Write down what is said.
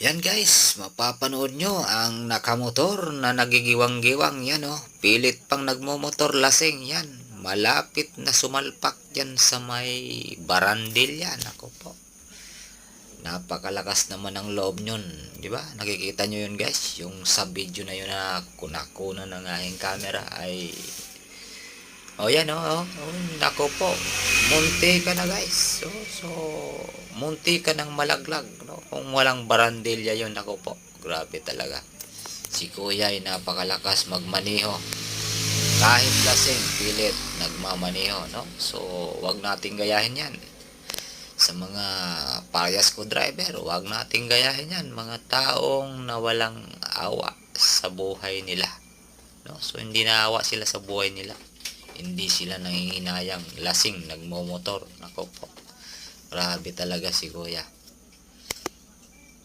Yan guys, mapapanood nyo ang nakamotor na nagigiwang-giwang yan oh. Pilit pang nagmomotor lasing yan. Malapit na sumalpak yan sa may barandil yan. Ako po. Napakalakas naman ang loob nyon. Di ba? Nakikita nyo yun guys. Yung sa video na yun na kunakunan ng aking camera ay... Oh yan oh. Nako po. Munti ka na guys. So munti ka ng malaglag. No? Kung walang barandilya yun, nako po. Grabe talaga. Si kuya ay napakalakas magmaniho. Kahit lasing, pilit nagmamaniho. No? So wag nating gayahin yan. Sa mga parehas ko driver, wag nating gayahin yan. Mga taong nawalang awa sa buhay nila. No? So hindi naawa sila sa buhay nila. Hindi sila nanginginayang lasing nagmomotor. Nako po. Grabe talaga si kuya.